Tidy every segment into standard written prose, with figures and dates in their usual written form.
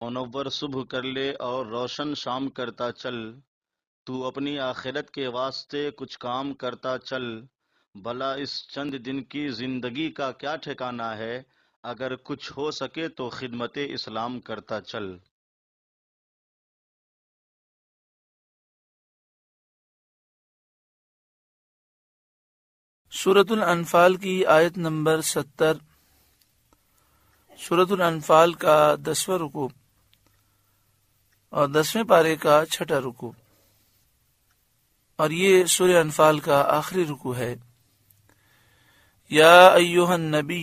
منور صبح کر لے اور روشن شام کرتا چل، تو اپنی آخرت کے واسطے کچھ کام کرتا چل، بھلا اس چند دن کی زندگی کا کیا ٹھکانہ ہے، اگر کچھ ہو سکے تو خدمت اسلام کرتا چل۔ سورۃ الانفال کی آیت نمبر 70۔ سورۃ الانفال کا 10واں رکوع اور 10ویں پارے کا 6واں رکوع، اور یہ سورہ انفال کا آخری رکوع ہے۔ یا ایھا النبی،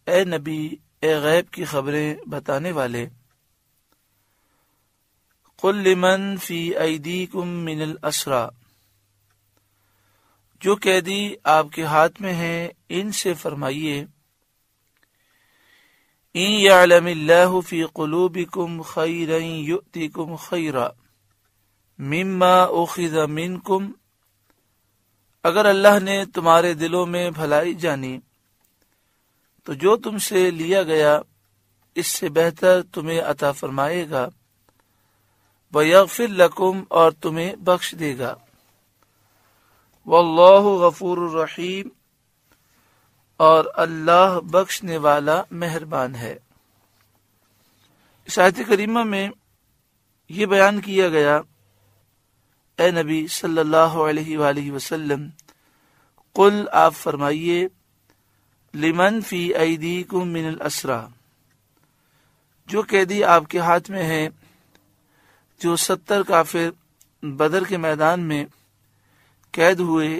اے نبی، اے غیب کی خبریں بتانے والے، قل لمن فی ایدیکم من الاسری، جو قیدی آپ کے ہاتھ میں ہیں ان سے فرمائیے، ان یعلم اللہ فی قلوبکم خیرا یؤتکم خیرا مما اخذ منکم، اگر اللہ نے تمہارے دلوں میں بھلائی جانی تو جو تم سے لیا گیا اس سے بہتر تمہیں عطا فرمائے گا، ویغفر لکم، اور تمہیں بخش دے گا، واللہ غفور الرحیم، اور اللہ بخشنے والا مہربان ہے۔ اس آیت کریمہ میں یہ بیان کیا گیا، اے نبی صلی اللہ علیہ وآلہ وسلم، قل، آپ فرمائیے، لمن فی ایدیکم من الاسری، جو قیدی آپ کے ہاتھ میں ہیں، جو 70 کافر بدر کے میدان میں قید ہوئے،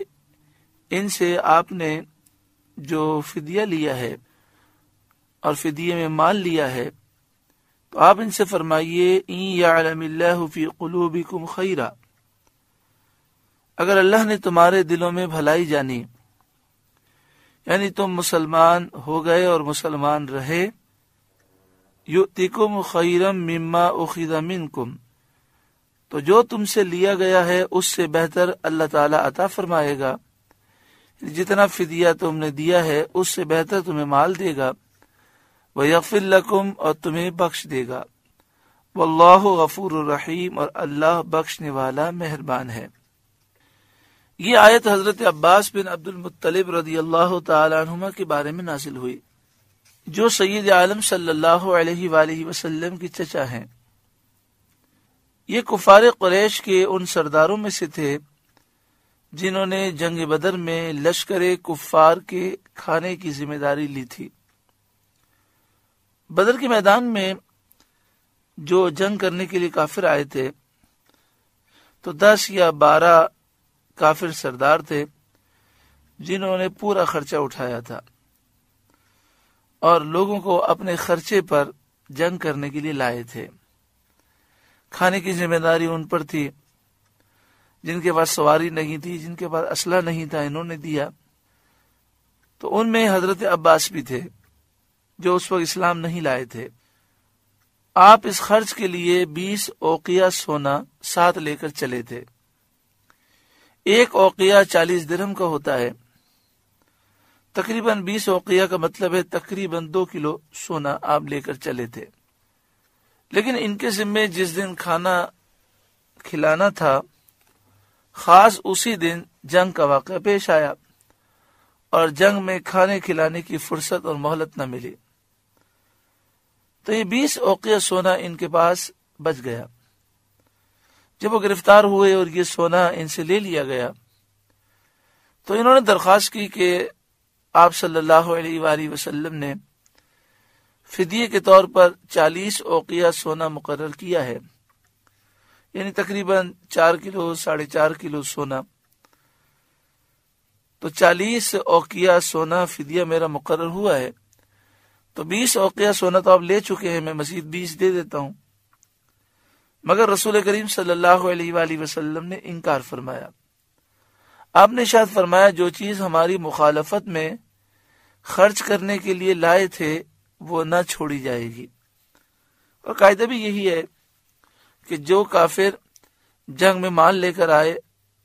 ان سے آپ نے جو فدیہ لیا ہے اور فدیے میں مال لیا ہے، تو آپ ان سے فرمائیے، ان یعلم اللہ فی قلوبکم خیرا، اگر اللہ نے تمہارے دلوں میں بھلائی جانی، یعنی تم مسلمان ہو گئے اور مسلمان رہے، یؤتکم خیرا مما اخذ منکم، تو جو تم سے لیا گیا ہے اس سے بہتر اللہ تعالیٰ عطا فرمائے گا، جتنا فدیہ تم نے دیا ہے اس سے بہتر تمہیں مال دے گا، ویغفر لکم، اور تمہیں بخش دے گا، واللہ غفور الرحیم، اور اللہ بخشنے والا مہربان ہے۔ یہ آیت حضرت عباس بن عبد المطلب رضی اللہ تعالی عنہما کے بارے میں نازل ہوئی، جو سید عالم صلی اللہ علیہ وآلہ وسلم کی چچا ہیں۔ یہ کفار قریش کے ان سرداروں میں سے تھے جنہوں نے جنگ بدر میں لشکر کفار کے کھانے کی ذمہ داری لی تھی۔ بدر کے میدان میں جو جنگ کرنے کے لیے کافر آئے تھے تو 10 یا 12 کافر سردار تھے جنہوں نے پورا خرچہ اٹھایا تھا اور لوگوں کو اپنے خرچے پر جنگ کرنے کے لیے لائے تھے۔ کھانے کی ذمہ داری ان پر تھی، جن کے پاس سواری نہیں تھی، جن کے پاس اسلحہ نہیں تھا، انہوں نے دیا۔ تو ان میں حضرت عباس بھی تھے جو اس وقت اسلام نہیں لائے تھے۔ آپ اس خرچ کے لیے 20 اوقیہ سونا ساتھ لے کر چلے تھے۔ ایک اوقیہ 40 درہم کا ہوتا ہے، تقریباً 20 اوقیہ کا مطلب ہے تقریباً 2 کلو سونا آپ لے کر چلے تھے۔ لیکن ان کے ذمے جس دن کھانا کھلانا تھا، خاص اسی دن جنگ کا واقعہ پیش آیا اور جنگ میں کھانے کھلانے کی فرصت اور مہلت نہ ملی، تو یہ 20 اوقیہ سونا ان کے پاس بچ گیا۔ جب وہ گرفتار ہوئے اور یہ سونا ان سے لے لیا گیا تو انہوں نے درخواست کی کہ آپ صلی اللہ علیہ وآلہ وسلم نے فدیے کے طور پر 40 اوقیہ سونا مقرر کیا ہے، یعنی تقریباً 4 کلو 4.5 کلو سونا، تو 40 اوقیہ سونا فدیہ میرا مقرر ہوا ہے، تو 20 اوقیہ سونا تو آپ لے چکے ہیں، میں مزید 20 دے دیتا ہوں۔ مگر رسول کریم صلی اللہ علیہ وآلہ وسلم نے انکار فرمایا۔ آپ نے ارشاد فرمایا، جو چیز ہماری مخالفت میں خرچ کرنے کے لیے لائے تھے وہ نہ چھوڑی جائے گی۔ اور قاعدہ بھی یہی ہے کہ جو کافر جنگ میں مال لے کر آئے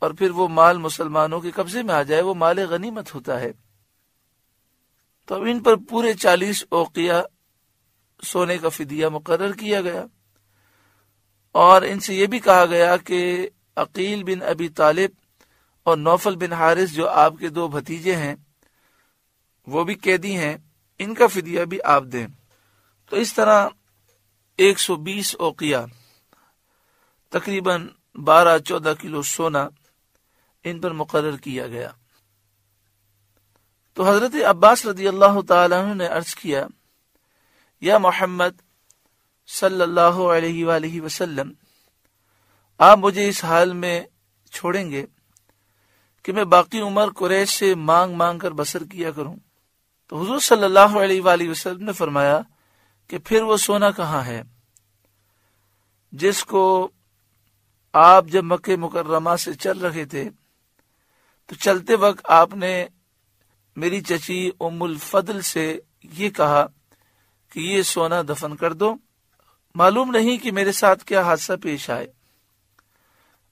اور پھر وہ مال مسلمانوں کے قبضے میں آ جائے، وہ مال غنیمت ہوتا ہے۔ تو اب ان پر پورے 40 اوقیہ سونے کا فدیہ مقرر کیا گیا۔ اور ان سے یہ بھی کہا گیا کہ عقیل بن ابی طالب اور نوفل بن حارث جو آپ کے 2 بھتیجے ہیں وہ بھی قیدی ہیں، ان کا فدیہ بھی آپ دیں۔ تو اس طرح 120 اوقیہ تقریباً 12-14 کلو سونا ان پر مقرر کیا گیا۔ تو حضرت عباس رضی اللہ تعالیٰ عنہ نے عرض کیا، یا محمد صلی اللہ علیہ وآلہ وسلم، آپ مجھے اس حال میں چھوڑیں گے کہ میں باقی عمر قریش سے مانگ مانگ کر بسر کیا کروں؟ تو حضور صلی اللہ علیہ وآلہ وسلم نے فرمایا کہ پھر وہ سونا کہاں ہے جس کو آپ جب مکہ مکرمہ سے چل رہے تھے تو چلتے وقت آپ نے میری چچی ام الفضل سے یہ کہا کہ یہ سونا دفن کر دو، معلوم نہیں کہ میرے ساتھ کیا حادثہ پیش آئے،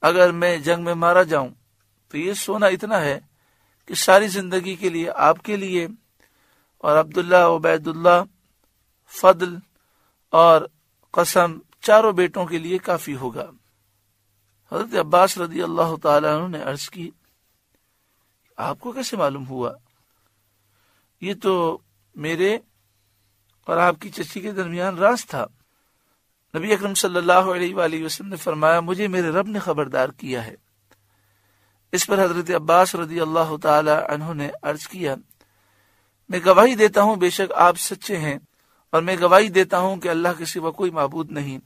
اگر میں جنگ میں مارا جاؤں تو یہ سونا اتنا ہے کہ ساری زندگی کے لیے آپ کے لیے اور عبداللہ، عبید اللہ، فضل اور قسم 4 بیٹوں کے لیے کافی ہوگا۔ حضرت عباس رضی اللہ تعالیٰ عنہ نے عرض کی، آپ کو کیسے معلوم ہوا؟ یہ تو میرے اور آپ کی چچی کے درمیان راز تھا۔ نبی اکرم صلی اللہ علیہ وآلہ وسلم نے فرمایا، مجھے میرے رب نے خبردار کیا ہے۔ اس پر حضرت عباس رضی اللہ تعالی عنہ نے عرض کیا، میں گواہی دیتا ہوں بے شک آپ سچے ہیں، اور میں گواہی دیتا ہوں کہ اللہ کے سوا کوئی معبود نہیں،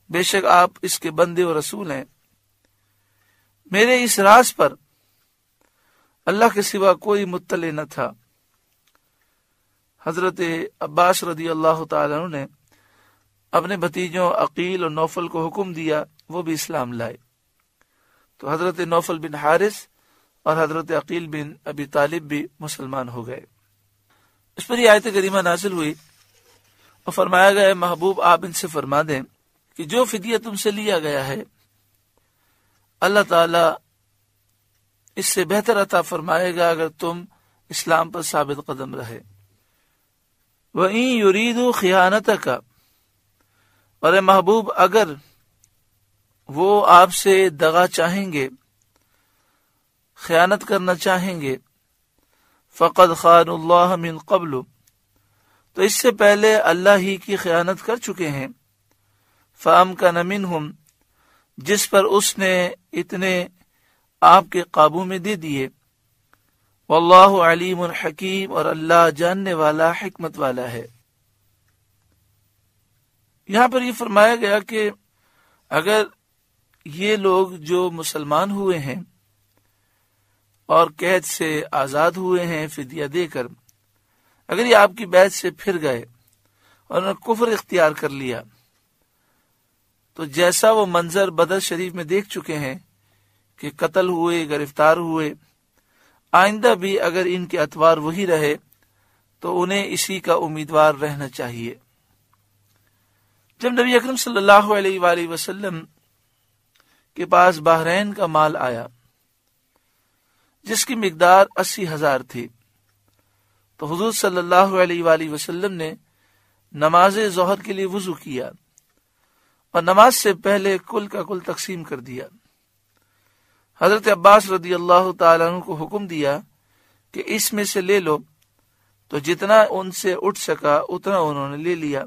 بے شک آپ اس کے بندے و رسول ہیں۔ میرے اس راز پر اللہ کے سوا کوئی مطلع نہ تھا۔ حضرت عباس رضی اللہ تعالیٰ عنہ نے اپنے بھتیجوں عقیل اور نوفل کو حکم دیا وہ بھی اسلام لائے۔ تو حضرت نوفل بن حارث اور حضرت عقیل بن ابی طالب بھی مسلمان ہو گئے۔ اس پر یہ آیت کریمہ نازل ہوئی اور فرمایا گیا، محبوب آپ ان سے فرما دیں کہ جو فدیہ تم سے لیا گیا ہے اللہ تعالی اس سے بہتر عطا فرمائے گا اگر تم اسلام پر ثابت قدم رہے۔ وَإِن يُرِيدُوا خِيَانَتَكَ، اور اے محبوب اگر وہ آپ سے دغا چاہیں گے، خیانت کرنا چاہیں گے، فَقَدْ خَانُوا اللَّهَ مِن قَبْلُ، تو اس سے پہلے اللہ ہی کی خیانت کر چکے ہیں، فَأَمْكَنَ مِنْهُمْ، جس پر اس نے اتنے آپ کے قابو میں دے دیے، واللہ علیم حکیم، اور اللہ جاننے والا حکمت والا ہے۔ یہاں پر یہ فرمایا گیا کہ اگر یہ لوگ جو مسلمان ہوئے ہیں اور قید سے آزاد ہوئے ہیں فدیہ دے کر، اگر یہ آپ کی بیعت سے پھر گئے اور انہوں نے کفر اختیار کر لیا، تو جیسا وہ منظر بدر شریف میں دیکھ چکے ہیں کہ قتل ہوئے، گرفتار ہوئے، آئندہ بھی اگر ان کے اطوار وہی رہے تو انہیں اسی کا امیدوار رہنا چاہیے۔ جب نبی اکرم صلی اللہ علیہ وآلہ وسلم کے پاس بحرین کا مال آیا جس کی مقدار 80,000 تھی، تو حضور صلی اللہ علیہ وآلہ وسلم نے نماز ظہر کے لیے وضو کیا اور نماز سے پہلے کل کا کل تقسیم کر دیا۔ حضرت عباس رضی اللہ تعالیٰ عنہ کو حکم دیا کہ اس میں سے لے لو، تو جتنا ان سے اٹھ سکا اتنا انہوں نے لے لیا۔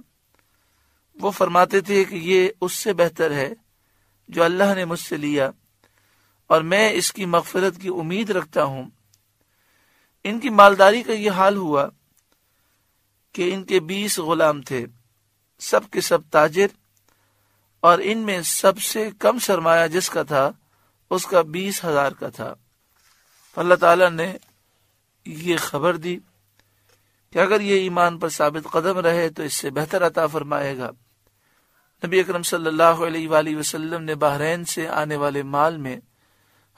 وہ فرماتے تھے کہ یہ اس سے بہتر ہے جو اللہ نے مجھ سے لیا، اور میں اس کی مغفرت کی امید رکھتا ہوں۔ ان کی مالداری کا یہ حال ہوا کہ ان کے 20 غلام تھے، سب کے سب تاجر، اور ان میں سب سے کم سرمایہ جس کا تھا اس کا 20,000 کا تھا۔ اللہ تعالیٰ نے یہ خبر دی کہ اگر یہ ایمان پر ثابت قدم رہے تو اس سے بہتر عطا فرمائے گا۔ نبی اکرم صلی اللہ علیہ وآلہ وسلم نے بحرین سے آنے والے مال میں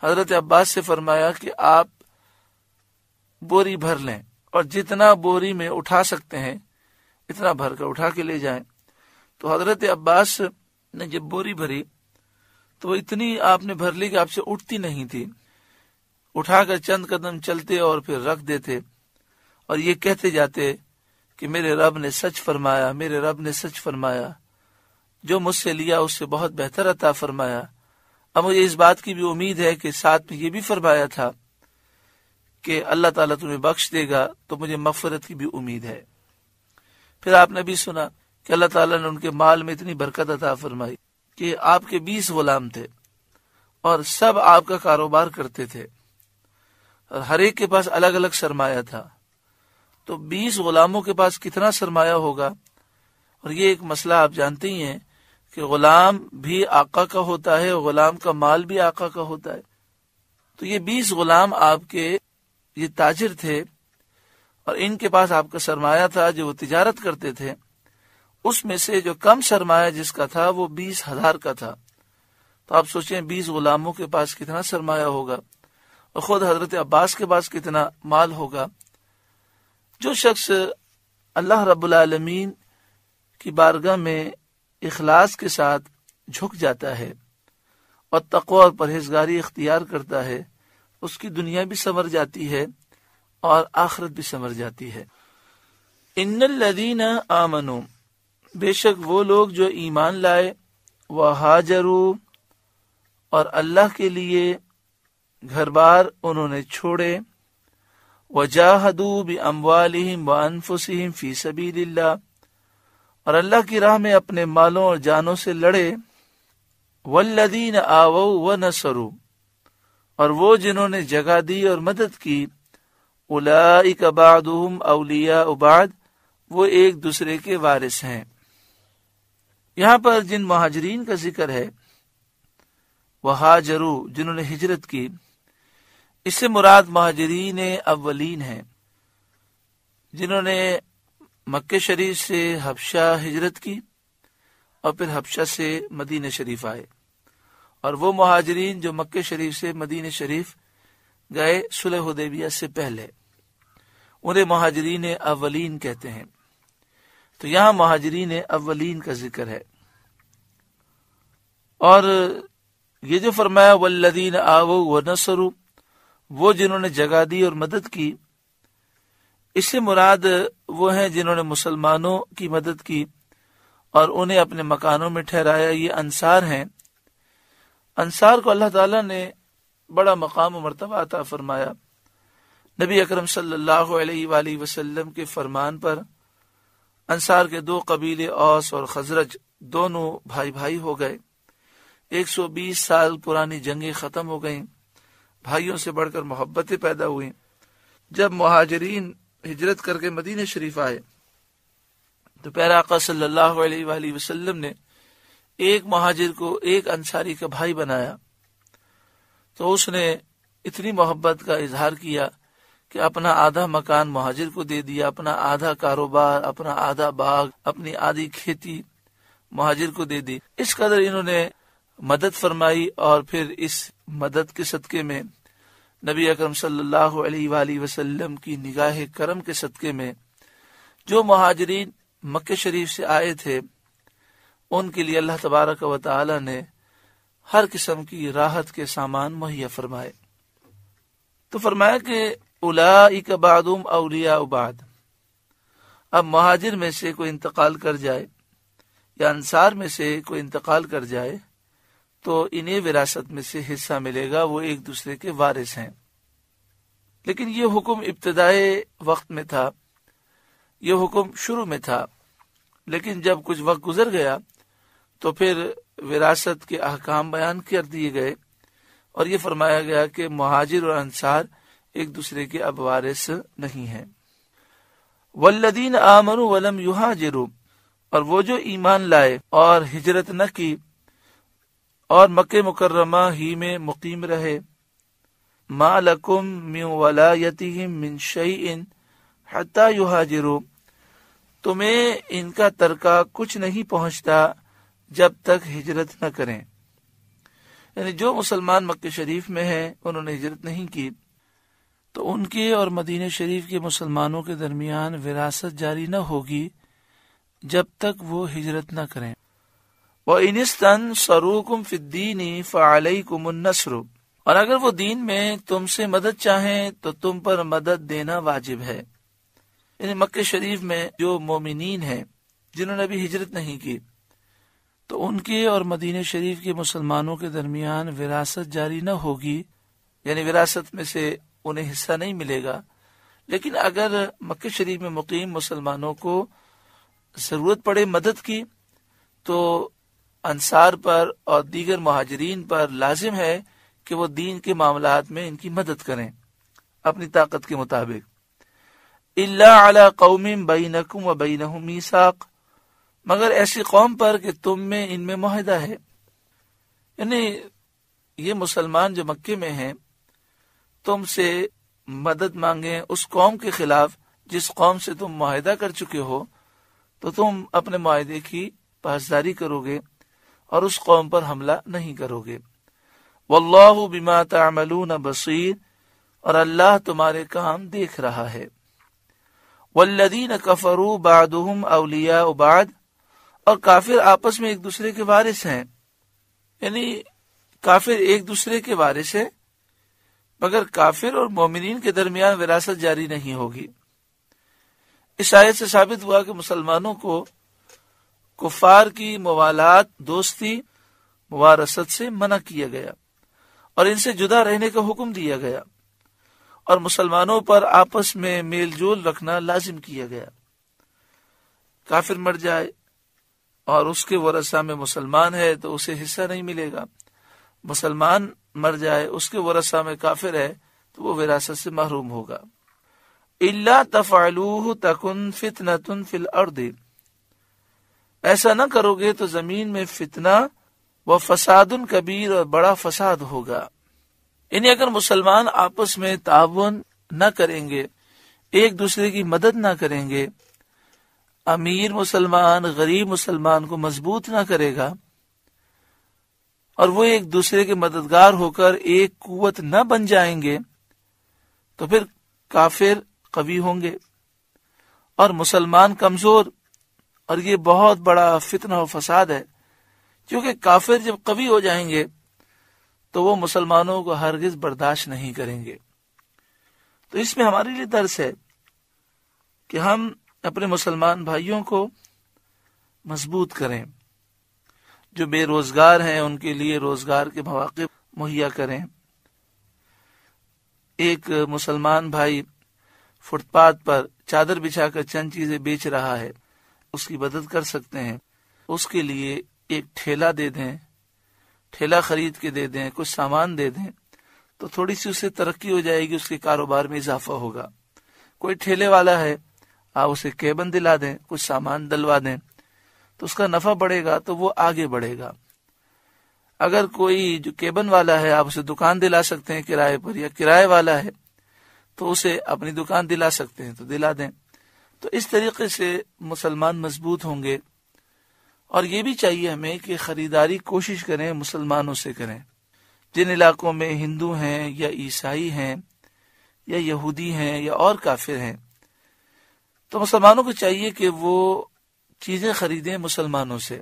حضرت عباس سے فرمایا کہ آپ بوری بھر لیں اور جتنا بوری میں اٹھا سکتے ہیں اتنا بھر کر اٹھا کے لے جائیں۔ تو حضرت عباس نے جب بوری بھری تو وہ اتنی آپ نے بھر لی کہ آپ سے اٹھتی نہیں تھی، اٹھا کر چند قدم چلتے اور پھر رکھ دیتے اور یہ کہتے جاتے کہ میرے رب نے سچ فرمایا، میرے رب نے سچ فرمایا۔ جو مجھ سے لیا اس سے بہت بہتر عطا فرمایا۔ اب مجھے اس بات کی بھی امید ہے کہ ساتھ میں یہ بھی فرمایا تھا کہ اللہ تعالیٰ تمہیں بخش دے گا، تو مجھے مغفرت کی بھی امید ہے۔ پھر آپ نے بھی سنا کہ اللہ تعالیٰ نے ان کے مال میں اتنی برکت عطا فرمائی کہ آپ کے 20 غلام تھے اور سب آپ کا کاروبار کرتے تھے، اور ہر ایک کے پاس الگ الگ سرمایہ تھا۔ تو 20 غلاموں کے پاس کتنا سرمایہ ہوگا؟ اور یہ ایک مسئلہ آپ جانتے ہی ہیں کہ غلام بھی آقا کا ہوتا ہے، غلام کا مال بھی آقا کا ہوتا ہے۔ تو یہ 20 غلام آپ کے یہ تاجر تھے، اور ان کے پاس آپ کا سرمایہ تھا جو وہ تجارت کرتے تھے۔ اس میں سے جو کم سرمایہ جس کا تھا وہ 20,000 کا تھا۔ تو آپ سوچیں 20 غلاموں کے پاس کتنا سرمایہ ہوگا، اور خود حضرت عباس کے پاس کتنا مال ہوگا۔ جو شخص اللہ رب العالمین کی بارگاہ میں اخلاص کے ساتھ جھک جاتا ہے اور تقوی اور پرہیزگاری اختیار کرتا ہے، اس کی دنیا بھی سنور جاتی ہے اور آخرت بھی سنور جاتی ہے۔ ان الذین آمنوا، بے شک وہ لوگ جو ایمان لائے، وہاجروا، اور اللہ کے لیے گھر بار انہوں نے چھوڑے، وجاہدوا باموالہم وانفسہم فی سبیل اللہ، اور اللہ کی راہ میں اپنے مالوں اور جانوں سے لڑے، والذین آووا ونصروا، اور وہ جنہوں نے جگہ دی اور مدد کی، اولئک بعضهم اولیاء بعض، وہ ایک دوسرے کے وارث ہیں۔ یہاں پر جن مہاجرین کا ذکر ہے، وہاجروا، جنہوں نے ہجرت کی، اس سے مراد مہاجرین اولین ہیں، جنہوں نے مکہ شریف سے حبشہ ہجرت کی اور پھر حبشہ سے مدینہ شریف آئے، اور وہ مہاجرین جو مکہ شریف سے مدینہ شریف گئے صلح حدیبیہ سے پہلے، انہیں مہاجرین اولین کہتے ہیں۔ تو یہاں مہاجرین اولین کا ذکر ہے۔ اور یہ جو فرمایا والذین آووا ونصروا، وہ جنہوں نے جگہ دی اور مدد کی، اس سے مراد وہ ہیں جنہوں نے مسلمانوں کی مدد کی اور انہیں اپنے مکانوں میں ٹھہرایا، یہ انصار ہیں۔ انصار کو اللہ تعالیٰ نے بڑا مقام و مرتبہ عطا فرمایا۔ نبی اکرم صلی اللہ علیہ وآلہ وسلم کے فرمان پر انصار کے 2 قبیلے اوس اور خزرج دونوں بھائی بھائی ہو گئے۔ 120 سال پرانی جنگیں ختم ہو گئیں، بھائیوں سے بڑھ کر محبتیں پیدا ہوئیں۔ جب مہاجرین ہجرت کر کے مدینہ شریف آئے تو پیارے آقا صلی اللہ علیہ وآلہ وسلم نے ایک مہاجر کو ایک انصاری کا بھائی بنایا، تو اس نے اتنی محبت کا اظہار کیا کہ اپنا آدھا مکان مہاجر کو دے دیا، اپنا آدھا کاروبار، اپنا آدھا باغ، اپنی آدھی کھیتی مہاجر کو دے دی۔ اس قدر انہوں نے مدد فرمائی، اور پھر اس مدد کے صدقے میں نبی اکرم صلی اللہ علیہ وآلہ وسلم کی نگاہ کرم کے صدقے میں جو مہاجرین مکہ شریف سے آئے تھے، ان کے لیے اللہ تبارک و تعالی نے ہر قسم کی راحت کے سامان مہیا فرمائے۔ تو فرمایا کہ اولئک بعضهم اولیاء بعض، اب مہاجر میں سے کوئی انتقال کر جائے یا انصار میں سے کوئی انتقال کر جائے تو انہیں وراثت میں سے حصہ ملے گا، وہ ایک دوسرے کے وارث ہیں۔ لیکن یہ حکم ابتدائے وقت میں تھا، یہ حکم شروع میں تھا، لیکن جب کچھ وقت گزر گیا تو پھر وراثت کے احکام بیان کر دیے گئے، اور یہ فرمایا گیا کہ مہاجر اور انصار ایک دوسرے کے اب وارث نہیں ہیں۔ والذین آمنوا ولم یہاجروا، اور وہ جو ایمان لائے اور ہجرت نہ کی اور مکہ مکرمہ ہی میں مقیم رہے، ما لکم من ولایتہم من شیء حتی یہاجروا، تمہیں ان کا ترکہ کچھ نہیں پہنچتا جب تک ہجرت نہ کریں۔ یعنی جو مسلمان مکہ شریف میں ہیں، انہوں نے ہجرت نہیں کی، تو ان کے اور مدینہ شریف کے مسلمانوں کے درمیان وراثت جاری نہ ہوگی جب تک وہ ہجرت نہ کریں۔ وَإِنِ اسْتَنصَرُوكُمْ فِي الدِّينِ فَعَلَيْكُمُ النَّصْرُ، اور اگر وہ دین میں تم سے مدد چاہیں تو تم پر مدد دینا واجب ہے۔ یعنی مکہ شریف میں جو مومنین ہیں جنہوں نے ابھی ہجرت نہیں کی، تو ان کے اور مدینہ شریف کے مسلمانوں کے درمیان وراثت جاری نہ ہوگی، یعنی وراثت میں سے انہیں حصہ نہیں ملے گا۔ لیکن اگر مکہ شریف میں مقیم مسلمانوں کو ضرورت پڑے مدد کی تو انصار پر اور دیگر مہاجرین پر لازم ہے کہ وہ دین کے معاملات میں ان کی مدد کریں اپنی طاقت کے مطابق۔ الا علی قوم بینکم و بینہم میثاق، مگر ایسی قوم پر کہ تم میں ان میں معاہدہ ہے، یعنی یہ مسلمان جو مکے میں ہیں تم سے مدد مانگیں اس قوم کے خلاف جس قوم سے تم معاہدہ کر چکے ہو، تو تم اپنے معاہدے کی پاسداری کرو گے اور اس قوم پر حملہ نہیں کرو گے۔ واللہ بما تعملون بصیر، اور اللہ تمہارے کام دیکھ رہا ہے۔ والذین کفروا بعضهم اولیاء بعض، اور کافر آپس میں ایک دوسرے کے وارث ہیں، یعنی کافر ایک دوسرے کے وارث ہیں، مگر کافر اور مومنین کے درمیان وراثت جاری نہیں ہوگی۔ اس آیت سے ثابت ہوا کہ مسلمانوں کو کفار کی موالات، دوستی، موارثت سے منع کیا گیا اور ان سے جدا رہنے کا حکم دیا گیا، اور مسلمانوں پر آپس میں میل جول رکھنا لازم کیا گیا۔ کافر مر جائے اور اس کے ورثہ میں مسلمان ہے تو اسے حصہ نہیں ملے گا، مسلمان مر جائے اس کے ورثہ میں کافر ہے تو وہ وراثت سے محروم ہوگا۔ الا تفعلوه تکن فتنۃ فی الارض، ایسا نہ کرو گے تو زمین میں فتنہ و فساد کبیر، اور بڑا فساد ہوگا۔ یعنی اگر مسلمان آپس میں تعاون نہ کریں گے، ایک دوسرے کی مدد نہ کریں گے، امیر مسلمان غریب مسلمان کو مضبوط نہ کرے گا، اور وہ ایک دوسرے کے مددگار ہو کر ایک قوت نہ بن جائیں گے، تو پھر کافر قوی ہوں گے اور مسلمان کمزور، اور یہ بہت بڑا فتنہ و فساد ہے، کیونکہ کافر جب قوی ہو جائیں گے تو وہ مسلمانوں کو ہرگز برداشت نہیں کریں گے۔ تو اس میں ہمارے لیے درس ہے کہ ہم اپنے مسلمان بھائیوں کو مضبوط کریں، جو بے روزگار ہیں ان کے لیے روزگار کے مواقع مہیا کریں۔ ایک مسلمان بھائی فٹ پاتھ پر چادر بچھا کر چند چیزیں بیچ رہا ہے، اس کی مدد کر سکتے ہیں، اس کے لیے ایک ٹھیلا دے دیں، ٹھیلا خرید کے دے دیں، کچھ سامان دے دیں، تو تھوڑی سی اسے ترقی ہو جائے گی، اس کے کاروبار میں اضافہ ہوگا۔ کوئی ٹھیلے والا ہے، آپ اسے کیبن دلا دیں، کچھ سامان دلوا دیں، تو اس کا نفع بڑھے گا تو وہ آگے بڑھے گا۔ اگر کوئی جو کیبن والا ہے آپ اسے دکان دلا سکتے ہیں کرائے پر، یا کرائے والا ہے تو اسے اپنی دکان دلا سکتے ہیں تو دلا دیں۔ تو اس طریقے سے مسلمان مضبوط ہوں گے۔ اور یہ بھی چاہیے ہمیں کہ خریداری کوشش کریں مسلمانوں سے کریں، جن علاقوں میں ہندو ہیں یا عیسائی ہیں یا یہودی ہیں یا اور کافر ہیں، تو مسلمانوں کو چاہیے کہ وہ چیزیں خریدیں مسلمانوں سے۔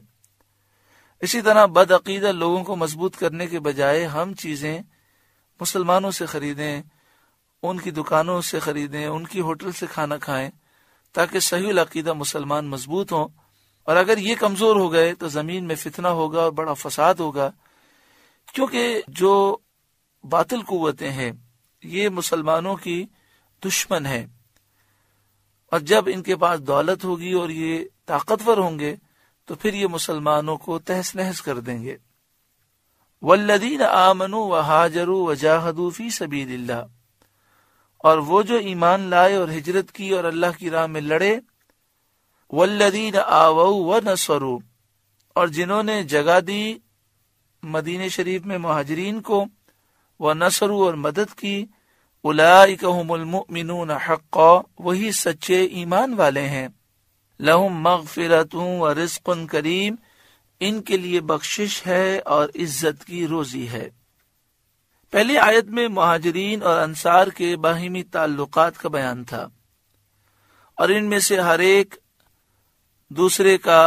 اسی طرح بد عقیدہ لوگوں کو مضبوط کرنے کے بجائے ہم چیزیں مسلمانوں سے خریدیں، ان کی دکانوں سے خریدیں، ان کی ہوٹل سے کھانا کھائیں، تاکہ صحیح العقیدہ مسلمان مضبوط ہوں۔ اور اگر یہ کمزور ہو گئے تو زمین میں فتنہ ہوگا اور بڑا فساد ہوگا، کیونکہ جو باطل قوتیں ہیں یہ مسلمانوں کی دشمن ہیں، اور جب ان کے پاس دولت ہوگی اور یہ طاقتور ہوں گے تو پھر یہ مسلمانوں کو تہس نہس کر دیں گے۔ والذین آمنوا وہاجروا وجاہدوا فی سبیل اللہ، اور وہ جو ایمان لائے اور ہجرت کی اور اللہ کی راہ میں لڑے، والذین آووا ونصروا، اور جنہوں نے جگہ دی مدینہ شریف میں مہاجرین کو، ونصروا اور مدد کی، اولئک هم المؤمنون حقا، وہی سچے ایمان والے ہیں، لہم مغفرۃ ورزق کریم، ان کے لیے بخشش ہے اور عزت کی روزی ہے۔ پہلی آیت میں مہاجرین اور انصار کے باہمی تعلقات کا بیان تھا، اور ان میں سے ہر ایک دوسرے کا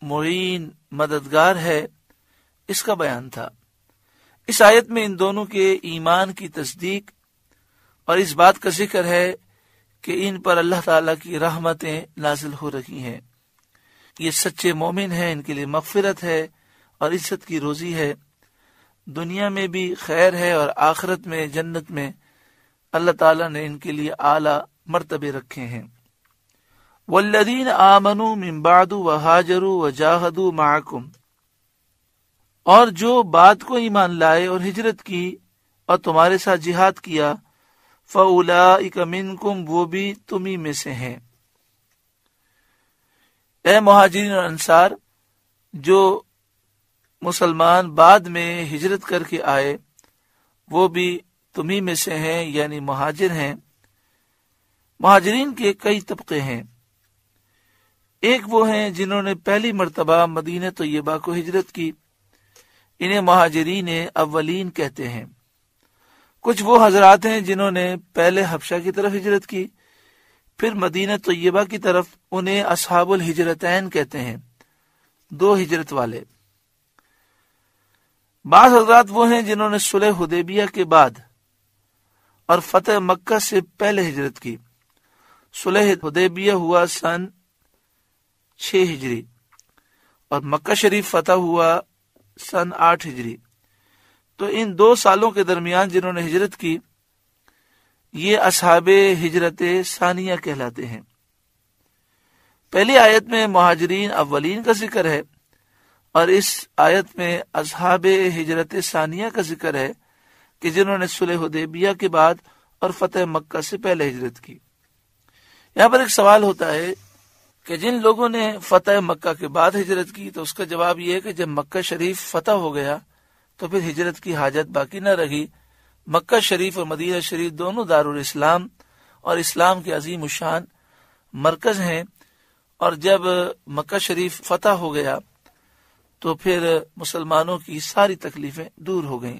معین مددگار ہے، اس کا بیان تھا۔ اس آیت میں ان دونوں کے ایمان کی تصدیق اور اس بات کا ذکر ہے کہ ان پر اللہ تعالیٰ کی رحمتیں نازل ہو رہی ہیں، یہ سچے مومن ہیں، ان کے لیے مغفرت ہے اور عزت کی روزی ہے، دنیا میں بھی خیر ہے اور آخرت میں جنت میں اللہ تعالیٰ نے ان کے لیے اعلیٰ مرتبے رکھے ہیں۔ والذین آمنوا من بعد وہاجروا وجاہدوا معکم، اور جو بعد کو ایمان لائے اور ہجرت کی اور تمہارے ساتھ جہاد کیا، فاولئک منکم، وہ بھی تمہیں میں سے ہیں۔ اے مہاجرین اور انصار، جو مسلمان بعد میں ہجرت کر کے آئے وہ بھی تمہیں میں سے ہیں، یعنی مہاجر ہیں۔ مہاجرین کے کئی طبقے ہیں۔ ایک وہ ہیں جنہوں نے پہلی مرتبہ مدینہ طیبہ کو ہجرت کی، انہیں مہاجرین اولین کہتے ہیں۔ کچھ وہ حضرات ہیں جنہوں نے پہلے حبشہ کی طرف ہجرت کی، پھر مدینہ طیبہ کی طرف، انہیں اصحاب الہجرتین کہتے ہیں، دو ہجرت والے۔ بعض حضرات وہ ہیں جنہوں نے صلح حدیبیہ کے بعد اور فتح مکہ سے پہلے ہجرت کی۔ صلح حدیبیہ ہوا سن 6 ہجری اور مکہ شریف فتح ہوا سن 8 ہجری۔ تو ان 2 سالوں کے درمیان جنہوں نے ہجرت کی، یہ اصحاب ہجرت ثانیہ کہلاتے ہیں۔ پہلی آیت میں مہاجرین اولین کا ذکر ہے اور اس آیت میں اصحاب ہجرت ثانیہ کا ذکر ہے کہ جنہوں نے صلح حدیبیہ کے بعد اور فتح مکہ سے پہلے ہجرت کی۔ یہاں پر ایک سوال ہوتا ہے کہ جن لوگوں نے فتح مکہ کے بعد ہجرت کی، تو اس کا جواب یہ ہے کہ جب مکہ شریف فتح ہو گیا تو پھر ہجرت کی حاجت باقی نہ رہی۔ مکہ شریف اور مدینہ شریف دونوں دارالاسلام اور اسلام کے عظیم الشان مرکز ہیں، اور جب مکہ شریف فتح ہو گیا تو پھر مسلمانوں کی ساری تکلیفیں دور ہو گئیں۔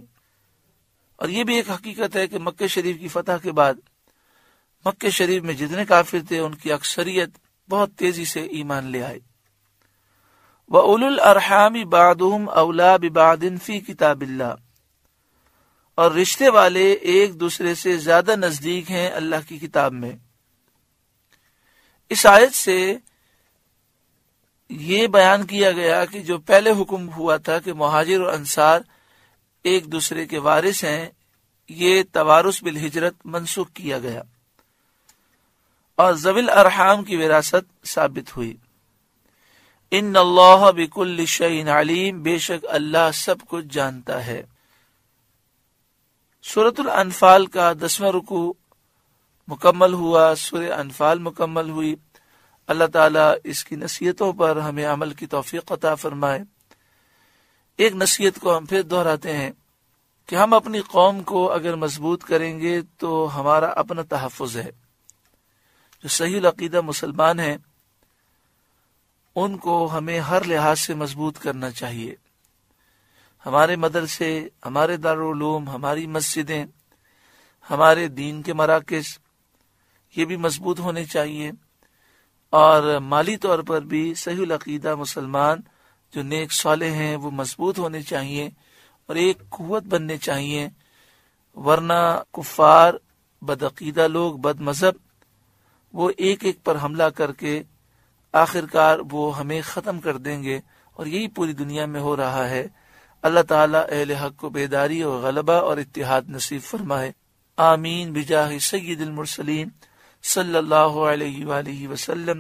اور یہ بھی ایک حقیقت ہے کہ مکہ شریف کی فتح کے بعد مکہ شریف میں جتنے کافر تھے ان کی اکثریت بہت تیزی سے ایمان لے آئے۔ وَأُولُو الْأَرْحَامِ بَعْضُهُمْ أَوْلَىٰ بِبَعْضٍ فِي کتاب اللہ، اور رشتے والے ایک دوسرے سے زیادہ نزدیک ہیں اللہ کی کتاب میں۔ اس آیت سے یہ بیان کیا گیا کہ جو پہلے حکم ہوا تھا کہ مہاجر اور انصار ایک دوسرے کے وارث ہیں، یہ توارث بالہجرت منسوخ کیا گیا اور ذوی الارحام کی وراثت ثابت ہوئی۔ ان اللہ بکل شیء علیم، بے شک اللہ سب کچھ جانتا ہے۔ سورۃ الانفال کا 10واں رکوع مکمل ہوا، سورہ انفال مکمل ہوئی۔ اللہ تعالیٰ اس کی نصیحتوں پر ہمیں عمل کی توفیق عطا فرمائے۔ ایک نصیحت کو ہم پھر دہراتے ہیں کہ ہم اپنی قوم کو اگر مضبوط کریں گے تو ہمارا اپنا تحفظ ہے۔ جو صحیح العقیدہ مسلمان ہیں ان کو ہمیں ہر لحاظ سے مضبوط کرنا چاہیے۔ ہمارے مدرسے، ہمارے دارالعلوم، ہماری مسجدیں، ہمارے دین کے مراکز یہ بھی مضبوط ہونے چاہیے، اور مالی طور پر بھی صحیح العقیدہ مسلمان جو نیک صالح ہیں وہ مضبوط ہونے چاہیے اور ایک قوت بننے چاہیے، ورنہ کفار، بدعقیدہ لوگ، بد مذہب وہ ایک ایک پر حملہ کر کے آخرکار وہ ہمیں ختم کر دیں گے، اور یہی پوری دنیا میں ہو رہا ہے۔ اللہ تعالیٰ اہل حق کو بیداری اور غلبہ اور اتحاد نصیب فرمائے، آمین بجاہ سید المرسلین صلی اللہ علیہ وآلہ وسلم۔